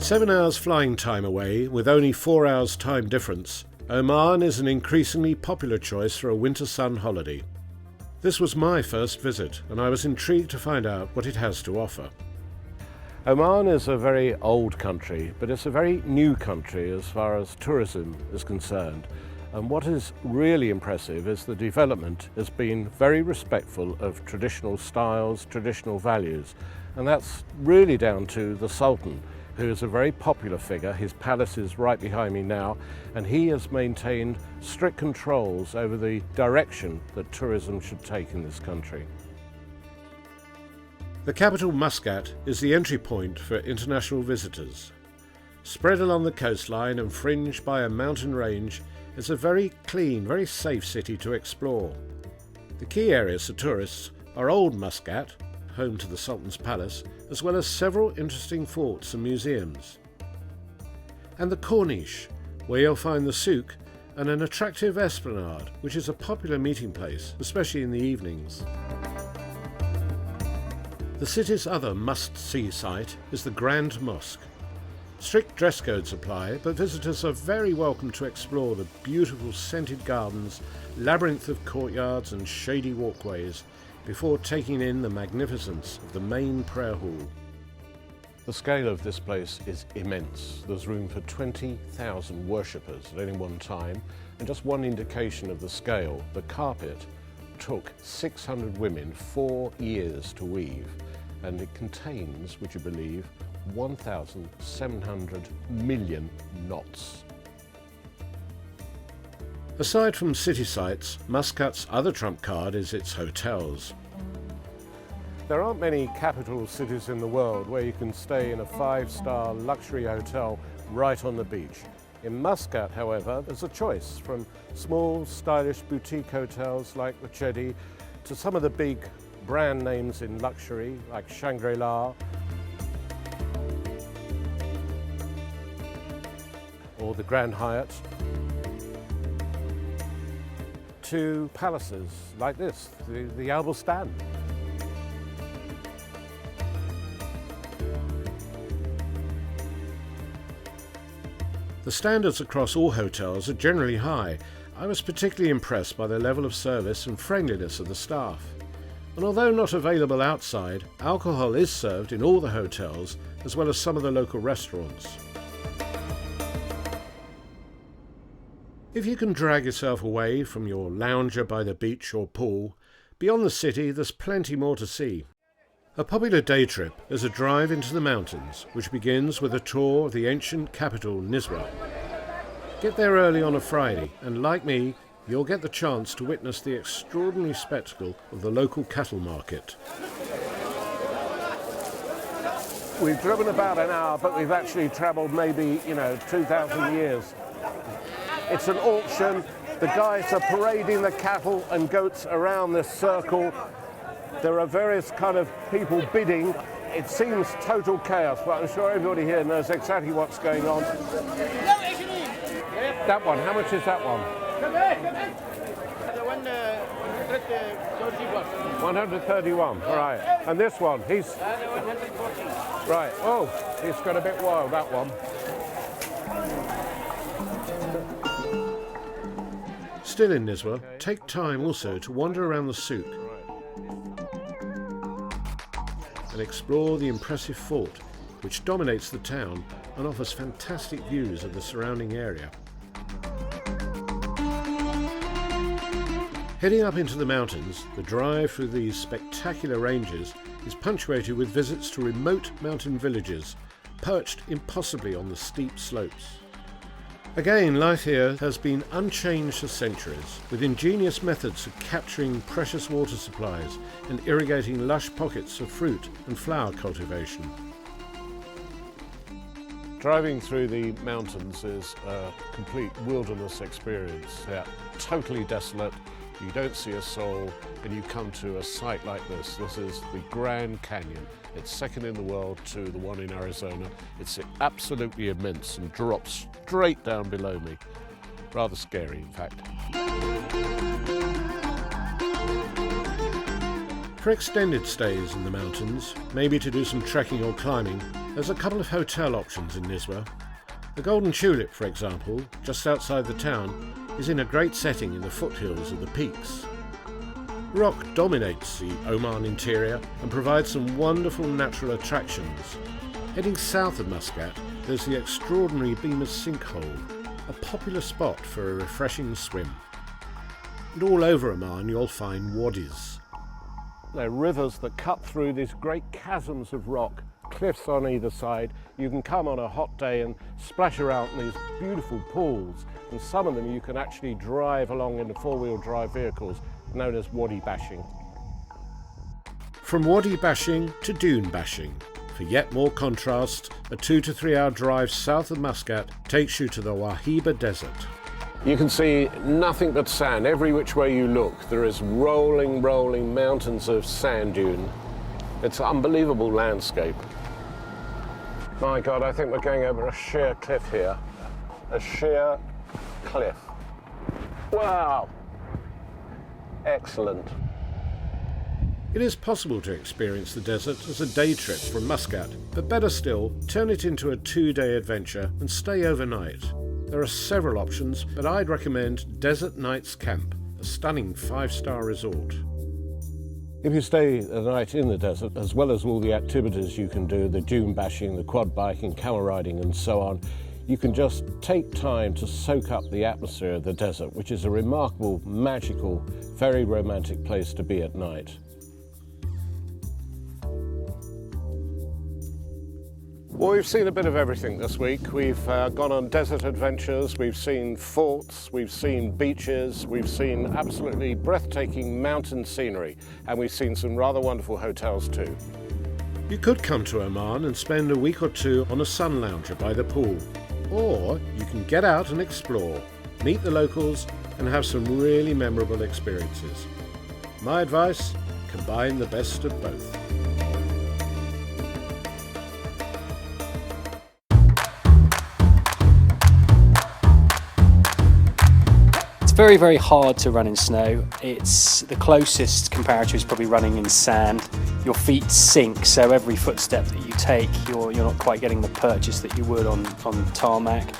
7 hours flying time away, with only 4 hours time difference, Oman is an increasingly popular choice for a winter sun holiday. This was my first visit, and I was intrigued to find out what it has to offer. Oman is a very old country, but it's a very new country as far as tourism is concerned. And what is really impressive is the development has been very respectful of traditional styles, traditional values. And that's really down to the Sultan, who is a very popular figure. His palace is right behind me now, and he has maintained strict controls over the direction that tourism should take in this country. The capital, Muscat, is the entry point for international visitors. Spread along the coastline and fringed by a mountain range, it's a very clean, very safe city to explore. The key areas for tourists are Old Muscat, home to the Sultan's palace, as well as several interesting forts and museums. And the Corniche, where you'll find the souk and an attractive esplanade, which is a popular meeting place, especially in the evenings. The city's other must-see site is the Grand Mosque. Strict dress codes apply, but visitors are very welcome to explore the beautiful scented gardens, labyrinth of courtyards and shady walkways before taking in the magnificence of the main prayer hall. The scale of this place is immense. There's room for 20,000 worshippers at any one time, and just one indication of the scale, the carpet took 600 women 4 years to weave, and it contains, would you believe, 1,700 million knots. Aside from city sights, Muscat's other trump card is its hotels. There aren't many capital cities in the world where you can stay in a 5-star luxury hotel right on the beach. In Muscat, however, there's a choice from small, stylish boutique hotels like the Chedi to some of the big brand names in luxury like Shangri-La or the Grand Hyatt, to palaces like this, the Al Bustan. The standards across all hotels are generally high. I was particularly impressed by the level of service and friendliness of the staff. And although not available outside, alcohol is served in all the hotels, as well as some of the local restaurants. If you can drag yourself away from your lounger by the beach or pool, beyond the city there's plenty more to see. A popular day trip is a drive into the mountains, which begins with a tour of the ancient capital, Nizwa. Get there early on a Friday, and like me, you'll get the chance to witness the extraordinary spectacle of the local cattle market. We've driven about an hour, but we've actually travelled maybe, 2,000 years. It's an auction. The guys are parading the cattle and goats around this circle. There are various kind of people bidding. It seems total chaos, but I'm sure everybody here knows exactly what's going on. That one, how much is that one? The one 131, all right. And this one, he's... 140. Right, oh, he's got a bit wild, that one. Still in Nizwa, take time also to wander around the souk and explore the impressive fort, which dominates the town and offers fantastic views of the surrounding area. Heading up into the mountains, the drive through these spectacular ranges is punctuated with visits to remote mountain villages, perched impossibly on the steep slopes. Again, life here has been unchanged for centuries, with ingenious methods of capturing precious water supplies and irrigating lush pockets of fruit and flower cultivation. Driving through the mountains is a complete wilderness experience. They're totally desolate, you don't see a soul, and you come to a site like this. This is the Grand Canyon. It's second in the world to the one in Arizona. It's absolutely immense and drops straight down below me. Rather scary, in fact. For extended stays in the mountains, maybe to do some trekking or climbing, there's a couple of hotel options in Nizwa. The Golden Tulip, for example, just outside the town, is in a great setting in the foothills of the peaks. Rock dominates the Oman interior and provides some wonderful natural attractions. Heading south of Muscat, there's the extraordinary Beamer's Sinkhole, a popular spot for a refreshing swim. And all over Oman you'll find wadis. They're rivers that cut through these great chasms of rock, cliffs on either side. You can come on a hot day and splash around in these beautiful pools, and some of them you can actually drive along in the four-wheel drive vehicles known as wadi bashing. From wadi bashing to dune bashing. For yet more contrast, a 2 to 3 hour drive south of Muscat takes you to the Wahiba Desert. You can see nothing but sand every which way you look. There is rolling mountains of sand dune. It's an unbelievable landscape. My God, I think we're going over a sheer cliff here. A sheer cliff. Wow! Excellent. It is possible to experience the desert as a day trip from Muscat, but better still, turn it into a 2-day adventure and stay overnight. There are several options, but I'd recommend Desert Nights Camp, a stunning 5-star resort. If you stay a night in the desert, as well as all the activities you can do, the dune bashing, the quad biking, camel riding and so on, you can just take time to soak up the atmosphere of the desert, which is a remarkable, magical, very romantic place to be at night. Well, we've seen a bit of everything this week. We've gone on desert adventures, we've seen forts, we've seen beaches, we've seen absolutely breathtaking mountain scenery, and we've seen some rather wonderful hotels too. You could come to Oman and spend a week or two on a sun lounger by the pool. Or you can get out and explore, meet the locals and have some really memorable experiences. My advice, combine the best of both. Very, very hard to run in snow. It's the closest comparator is probably running in sand. Your feet sink, so every footstep that you take, you're not quite getting the purchase that you would on tarmac.